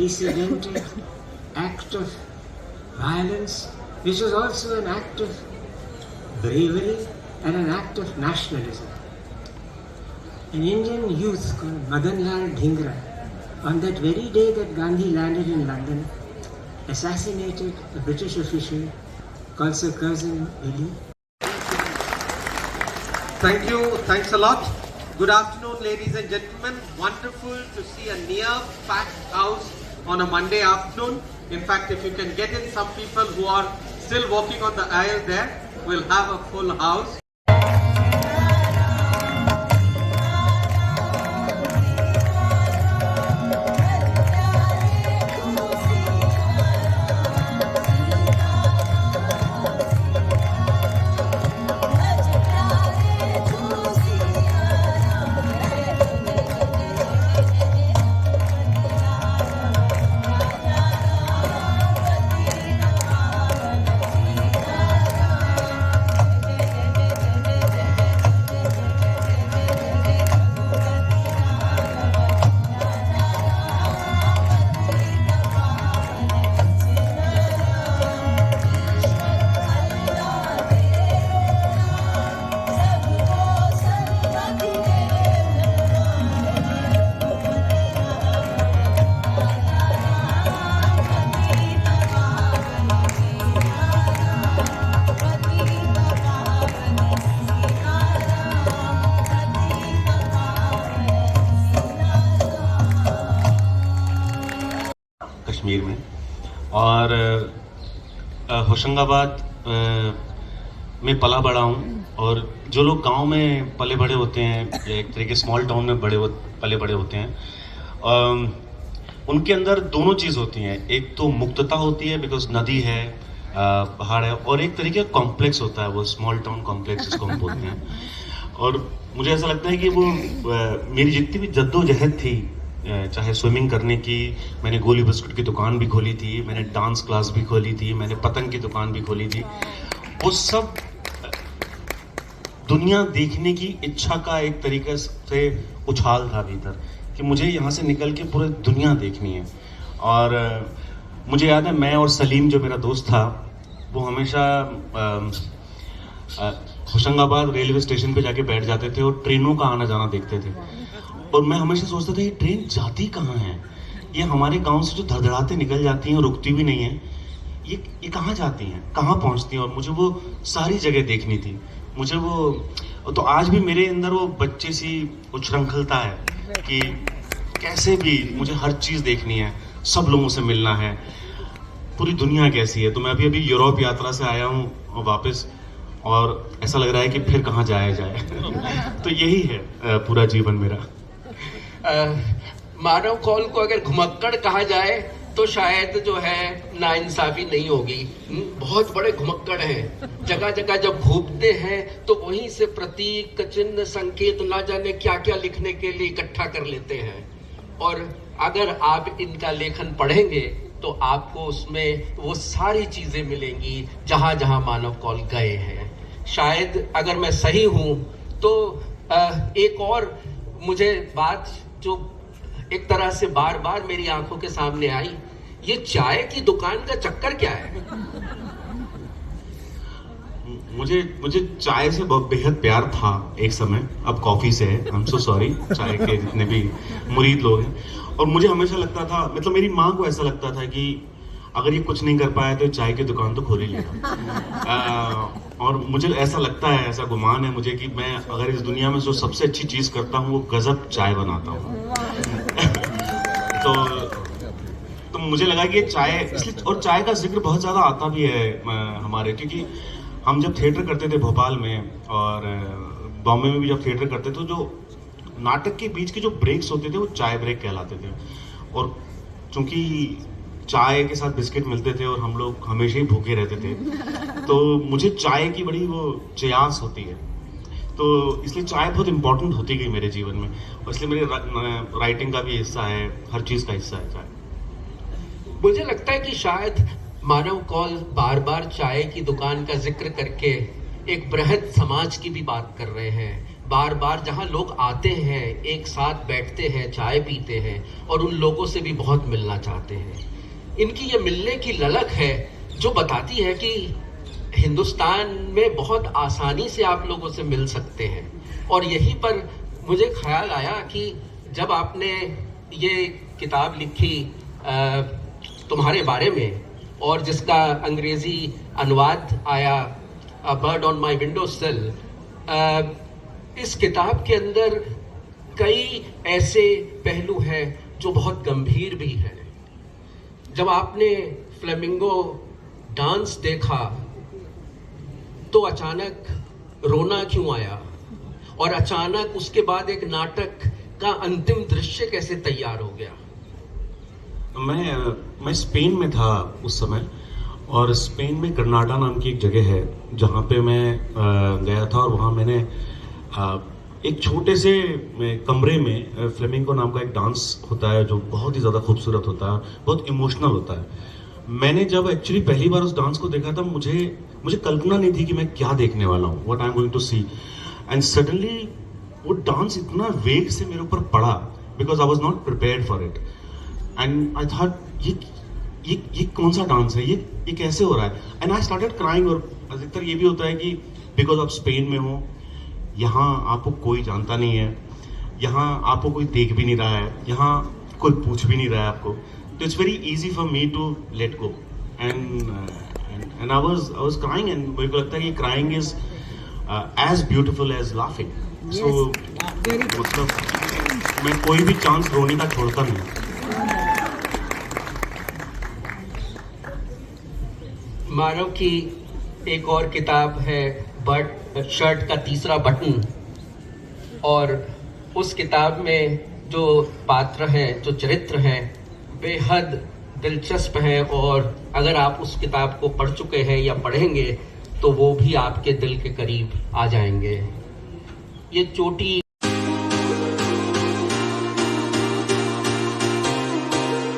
unprecedented act of violence, which was also an act of bravery and an act of nationalism. An Indian youth called Madan Lal Dhingra, on that very day that Gandhi landed in London, assassinated a British official called Sir Curzon Ely. Thank you. Thanks a lot. Good afternoon, ladies and gentlemen. Wonderful to see a near-packed house on a Monday afternoon. In fact, if you can get in some people who are still walking on the aisle there, we'll have a full house. Kashmir में और होशंगाबाद में पला बड़ा हूँ। और जो लोग गांव में पले बड़े होते हैं या एक तरीके स्मॉल टाउन में पले बड़े होते हैं, उनके अंदर दोनों चीज़ होती हैं। एक तो मुक्तता होती है बिकॉज नदी है, पहाड़ है, और एक तरीके का कॉम्प्लेक्स होता है, वो स्मॉल टाउन कॉम्प्लेक्स जिसको हम बोलते हैं। और मुझे ऐसा लगता है कि वो मेरी जितनी भी जद्दोजहद थी, चाहे स्विमिंग करने की, मैंने गोली बिस्कुट की दुकान भी खोली थी, मैंने डांस क्लास भी खोली थी, मैंने पतंग की दुकान भी खोली थी, वो सब दुनिया देखने की इच्छा का एक तरीके से उछाल था भीतर कि मुझे यहाँ से निकल के पूरी दुनिया देखनी है। और मुझे याद है, मैं और सलीम जो मेरा दोस्त था, वो हमेशा होशंगाबाद रेलवे स्टेशन पे जाके बैठ जाते थे और ट्रेनों का आना जाना देखते थे। और मैं हमेशा सोचता था ये ट्रेन जाती कहाँ है, ये हमारे गांव से जो धड़धड़ाते निकल जाती हैं और रुकती भी नहीं है, ये कहाँ जाती हैं, कहाँ पहुँचती हैं। और मुझे वो सारी जगह देखनी थी। मुझे वो तो आज भी मेरे अंदर वो बच्चे सी उच्छृंखलता है कि कैसे भी मुझे हर चीज़ देखनी है, सब लोगों से मिलना है, पूरी दुनिया कैसी है। तो मैं अभी यूरोप यात्रा से आया हूँ वापस, और ऐसा लग रहा है कि फिर कहाँ जाया जाए। तो यही है पूरा जीवन मेरा। मानव कौल को अगर घुमक्कड़ कहा जाए तो शायद जो है नाइंसाफी नहीं होगी। बहुत बड़े घुमक्कड़ हैं, जगह जगह जब घूमते हैं तो वहीं से प्रतीक, चिन्ह, संकेत ना जाने क्या क्या लिखने के लिए इकट्ठा कर लेते हैं। और अगर आप इनका लेखन पढ़ेंगे तो आपको उसमें वो सारी चीजें मिलेंगी जहां जहां मानव कौल गए हैं। शायद अगर मैं सही हूं तो एक और मुझे बात जो एक तरह से बार बार मेरी आंखों के सामने आई, ये चाय की दुकान का चक्कर क्या है? मुझे चाय से बहुत बेहद प्यार था एक समय, अब कॉफी से है। आई एम सो सॉरी चाय के जितने भी मुरीद लोग हैं। और मुझे हमेशा लगता था, मतलब मेरी माँ को ऐसा लगता था कि अगर ये कुछ नहीं कर पाया तो चाय की दुकान तो खोल ही लेगा। और मुझे ऐसा लगता है, ऐसा गुमान है मुझे कि मैं अगर इस दुनिया में जो सबसे अच्छी चीज करता हूँ वो गजब चाय बनाता हूँ। तो मुझे लगा कि चाय इसलिए, और चाय का जिक्र बहुत ज्यादा आता भी है हमारे, क्योंकि हम जब थिएटर करते थे भोपाल में और बॉम्बे में भी जब थिएटर करते थे, तो जो नाटक के बीच के जो ब्रेक्स होते थे वो चाय ब्रेक कहलाते थे। और चूंकि चाय के साथ बिस्किट मिलते थे और हम लोग हमेशा ही भूखे रहते थे, तो मुझे चाय की बड़ी वो च्यास होती है। तो इसलिए चाय बहुत इंपॉर्टेंट होती गई मेरे जीवन में, और इसलिए मेरे राइटिंग का भी हिस्सा है, हर चीज़ का हिस्सा है चाय। मुझे लगता है कि शायद मानव कौल बार बार चाय की दुकान का जिक्र करके एक बृहद समाज की भी बात कर रहे हैं। बार बार जहां लोग आते हैं, एक साथ बैठते हैं, चाय पीते हैं और उन लोगों से भी बहुत मिलना चाहते हैं। इनकी ये मिलने की ललक है जो बताती है कि हिंदुस्तान में बहुत आसानी से आप लोगों से मिल सकते हैं। और यहीं पर मुझे ख्याल आया कि जब आपने ये किताब लिखी तुम्हारे बारे में, और जिसका अंग्रेजी अनुवाद आया a bird on my window सिल, इस किताब के अंदर कई ऐसे पहलू हैं जो बहुत गंभीर भी हैं। जब आपने फ्लेमिंगो डांस देखा तो अचानक रोना क्यों आया, और अचानक उसके बाद एक नाटक का अंतिम दृश्य कैसे तैयार हो गया? मैं स्पेन में था उस समय, और स्पेन में ग्रनाडा नाम की एक जगह है जहाँ पे मैं गया था, और वहाँ मैंने एक छोटे से कमरे में फ्लेमिंगो नाम का एक डांस होता है जो बहुत ही ज़्यादा खूबसूरत होता है, बहुत इमोशनल होता है। मैंने जब एक्चुअली पहली बार उस डांस को देखा था, मुझे कल्पना नहीं थी कि मैं क्या देखने वाला हूँ, what I am going to see. And suddenly वो डांस इतना वेग से मेरे ऊपर पड़ा, because I was not prepared for it. And I thought ये कौन सा डांस है, ये कैसे हो रहा है। And I started crying. और अधिकतर ये भी होता है कि बिकॉज आप स्पेन में हो, यहाँ आपको कोई जानता नहीं है, यहाँ आपको कोई देख भी नहीं रहा है, यहाँ कोई पूछ भी नहीं रहा है आपको, तो it's very easy for me to let go. And I was crying, एंड मेरे को लगता है कि crying is as beautiful as laughing. So मतलब मैं कोई भी चांस रोने का छोड़ता नहीं। मानव की एक और किताब है बट शर्ट का तीसरा बटन, और उस किताब में जो पात्र हैं, जो चरित्र हैं, बेहद दिलचस्प हैं, और अगर आप उस किताब को पढ़ चुके हैं या पढ़ेंगे तो वो भी आपके दिल के करीब आ जाएंगे। ये चोटी